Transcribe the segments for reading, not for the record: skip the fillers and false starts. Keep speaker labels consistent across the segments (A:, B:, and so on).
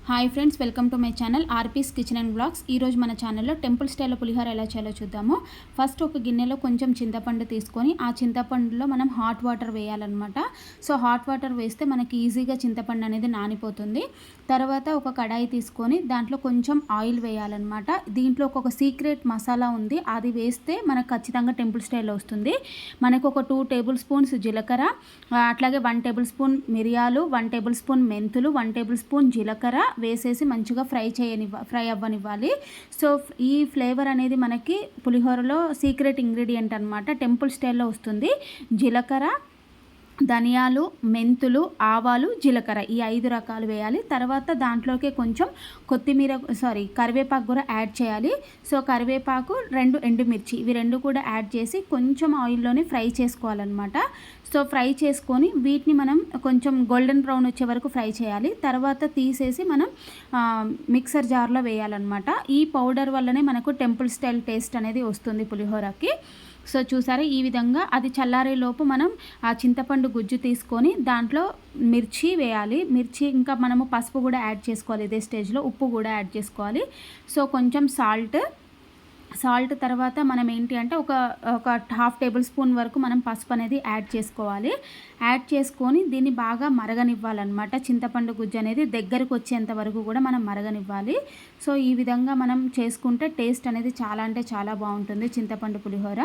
A: Hi friends, welcome to my channel RP's kitchen and blogs. ఈరోజు మన ఛానల్లో temple స్టైల్లో పులిహోర ఎలా చేయాలో చూద్దాము. ఫస్ట్ ఒక గిన్నెలో కొంచెం చింతపండు తీసుకొని ఆ చింతపండులో మనం హాట్ వాటర్ వేయాలన్నమాట. సో హాట్ వాటర్ వేస్తే మనకి ఈజీగా చింతపండు అనేది నానిపోతుంది. తర్వాత ఒక కడాయి తీసుకొని దాంట్లో కొంచెం ఆయిల్ వేయాలన్నమాట. దీంట్లో ఒక సీక్రెట్ మసాలా ఉంది, అది వేస్తే మనకు ఖచ్చితంగా టెంపుల్ స్టైల్లో వస్తుంది. మనకు ఒక 2 టేబుల్ స్పూన్స్ జీలకర్ర, అట్లాగే 1 టేబుల్ స్పూన్ మిరియాలు, 1 టేబుల్ స్పూన్ మెంతులు, 1 టేబుల్ స్పూన్ జీలకర్ర వేసేసి మంచిగా ఫ్రై అవ్వనివ్వాలి. సో ఈ ఫ్లేవర్ అనేది మనకి పులిహోరలో సీక్రెట్ ఇంగ్రీడియంట్ అనమాట, టెంపుల్ స్టైల్లో వస్తుంది. జీలకర్ర, ధనియాలు, మెంతులు, ఆవాలు, జీలకర్ర ఈ 5 రకాలు వేయాలి. తర్వాత దాంట్లోకి కొంచెం కరివేపాకు కూడా యాడ్ చేయాలి. సో కరివేపాకు, 2 ఎండుమిర్చి ఇవి 2 కూడా యాడ్ చేసి కొంచెం ఆయిల్లోనే ఫ్రై చేసుకోవాలన్నమాట. సో ఫ్రై చేసుకొని వీటిని మనం కొంచెం గోల్డెన్ బ్రౌన్ వచ్చే వరకు ఫ్రై చేయాలి. తర్వాత తీసేసి మనం మిక్సర్ జార్లో వేయాలన్నమాట. ఈ పౌడర్ వల్లనే మనకు టెంపుల్ స్టైల్ టేస్ట్ అనేది వస్తుంది పులిహోరకి. సో చూసారా, ఈ విధంగా అది చల్లారేలోపు మనం ఆ చింతపండు గుజ్జు తీసుకొని దాంట్లో మిర్చి వేయాలి. మిర్చి ఇంకా మనము పసుపు కూడా యాడ్ చేసుకోవాలి. ఇదే స్టేజ్లో ఉప్పు కూడా యాడ్ చేసుకోవాలి. సో కొంచెం సాల్ట్ తర్వాత మనం ఏంటి అంటే ఒక 1/2 టేబుల్ స్పూన్ వరకు మనం పసుపు అనేది యాడ్ చేసుకోవాలి. యాడ్ చేసుకొని దీన్ని బాగా మరగనివ్వాలన్నమాట. చింతపండు గుజ్జు అనేది దగ్గరకు వచ్చేంత వరకు కూడా మనం మరగనివ్వాలి. సో ఈ విధంగా మనం చేసుకుంటే టేస్ట్ అనేది చాలా అంటే చాలా బాగుంటుంది చింతపండు పులిహోర.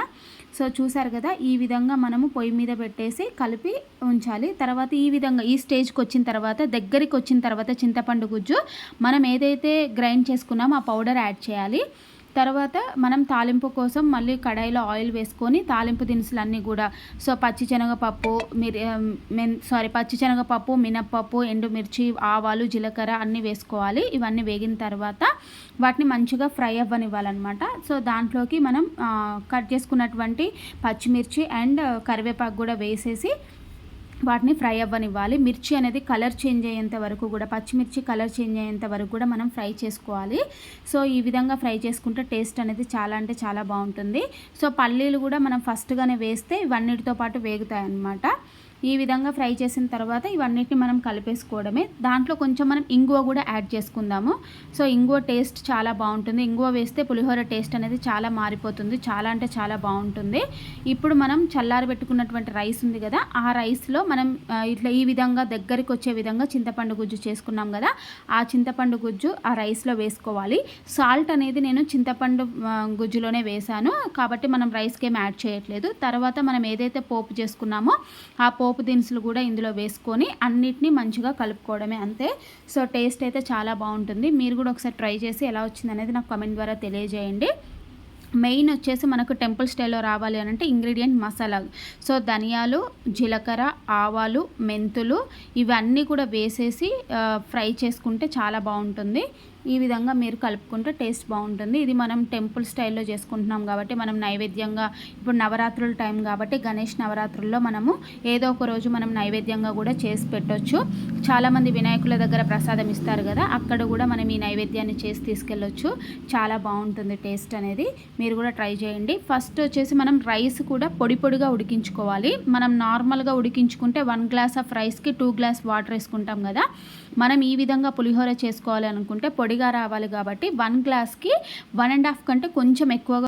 A: సో చూసారు కదా, ఈ విధంగా మనము పొయ్యి మీద పెట్టేసి కలిపి ఉంచాలి. తర్వాత ఈ విధంగా ఈ స్టేజ్కి వచ్చిన తర్వాత, దగ్గరికి వచ్చిన తర్వాత చింతపండు గుజ్జు మనం ఏదైతే గ్రైండ్ చేసుకున్నామో ఆ పౌడర్ యాడ్ చేయాలి. తర్వాత మనం తాలింపు కోసం మళ్ళీ కడాయిలో ఆయిల్ వేసుకొని తాలింపు దినుసులన్నీ కూడా, సో పచ్చిశనగపప్పు, మినప్పప్పు, ఎండుమిర్చి, ఆవాలు, జీలకర్ర అన్నీ వేసుకోవాలి. ఇవన్నీ వేగిన తర్వాత వాటిని మంచిగా ఫ్రై అవ్వనివ్వాలన్నమాట. సో దాంట్లోకి మనం కట్ చేసుకున్నటువంటి పచ్చిమిర్చి అండ్ కరివేపాకు కూడా వేసేసి వాటిని ఫ్రై అవ్వనివ్వాలి. మిర్చి అనేది కలర్ చేంజ్ అయ్యేంత వరకు కూడా, పచ్చిమిర్చి కలర్ చేంజ్ అయ్యేంత వరకు కూడా మనం ఫ్రై చేసుకోవాలి. సో ఈ విధంగా ఫ్రై చేసుకుంటే టేస్ట్ అనేది చాలా అంటే చాలా బాగుంటుంది. సో పల్లీలు కూడా మనం ఫస్ట్గానే వేస్తే ఇవన్నిటితో పాటు వేగుతాయి అన్నమాట. ఈ విధంగా ఫ్రై చేసిన తర్వాత ఇవన్నిటిని మనం కలిపేసుకోవడమే. దాంట్లో కొంచెం మనం ఇంగువ కూడా యాడ్ చేసుకుందాము. సో ఇంగువ టేస్ట్ చాలా బాగుంటుంది. ఇంగువ వేస్తే పులిహోర టేస్ట్ అనేది చాలా మారిపోతుంది, చాలా అంటే చాలా బాగుంటుంది. ఇప్పుడు మనం చల్లారబెట్టుకున్నటువంటి రైస్ ఉంది కదా, ఆ రైస్లో మనం ఇట్లా ఈ విధంగా దగ్గరికి వచ్చే విధంగా చింతపండు గుజ్జు చేసుకున్నాం కదా, ఆ చింతపండు గుజ్జు ఆ రైస్లో వేసుకోవాలి. సాల్ట్ అనేది నేను చింతపండు గుజ్జులోనే వేశాను కాబట్టి మనం రైస్కి ఏం యాడ్ చేయట్లేదు. తర్వాత మనం ఏదైతే పోపు చేసుకున్నామో ఆ పోపు దినుసులు కూడా ఇందులో వేసుకొని అన్నిటినీ మంచిగా కలుపుకోవడమే, అంతే. సో టేస్ట్ అయితే చాలా బాగుంటుంది. మీరు కూడా ఒకసారి ట్రై చేసి ఎలా వచ్చింది అనేది నాకు కామెంట్ ద్వారా తెలియజేయండి. మెయిన్ వచ్చేసి మనకు టెంపుల్ స్టైల్లో రావాలి అని అంటే ఇంగ్రీడియంట్ మసాలా. సో ధనియాలు, జీలకర్ర, ఆవాలు, మెంతులు ఇవన్నీ కూడా వేసేసి ఫ్రై చేసుకుంటే చాలా బాగుంటుంది. ఈ విధంగా మీరు కలుపుకుంటే టేస్ట్ బాగుంటుంది. ఇది మనం టెంపుల్ స్టైల్లో చేసుకుంటున్నాం కాబట్టి మనం నైవేద్యంగా, ఇప్పుడు నవరాత్రుల టైం కాబట్టి గణేష్ నవరాత్రుల్లో మనము ఏదో ఒక రోజు మనం నైవేద్యంగా కూడా చేసి పెట్టవచ్చు. చాలామంది వినాయకుల దగ్గర ప్రసాదం ఇస్తారు కదా, అక్కడ కూడా మనం ఈ నైవేద్యాన్ని చేసి తీసుకెళ్ళొచ్చు. చాలా బాగుంటుంది టేస్ట్ అనేది. మీరు కూడా ట్రై చేయండి. ఫస్ట్ వచ్చేసి మనం రైస్ కూడా పొడిగా ఉడికించుకోవాలి. మనం నార్మల్గా ఉడికించుకుంటే 1 గ్లాస్ ఆఫ్ రైస్కి 2 గ్లాస్ వాటర్ వేసుకుంటాం కదా, మనం ఈ విధంగా పులిహోర చేసుకోవాలి అనుకుంటే పొడిగా రావాలి కాబట్టి 1 గ్లాస్కి 1.5 కంటే కొంచెం ఎక్కువగా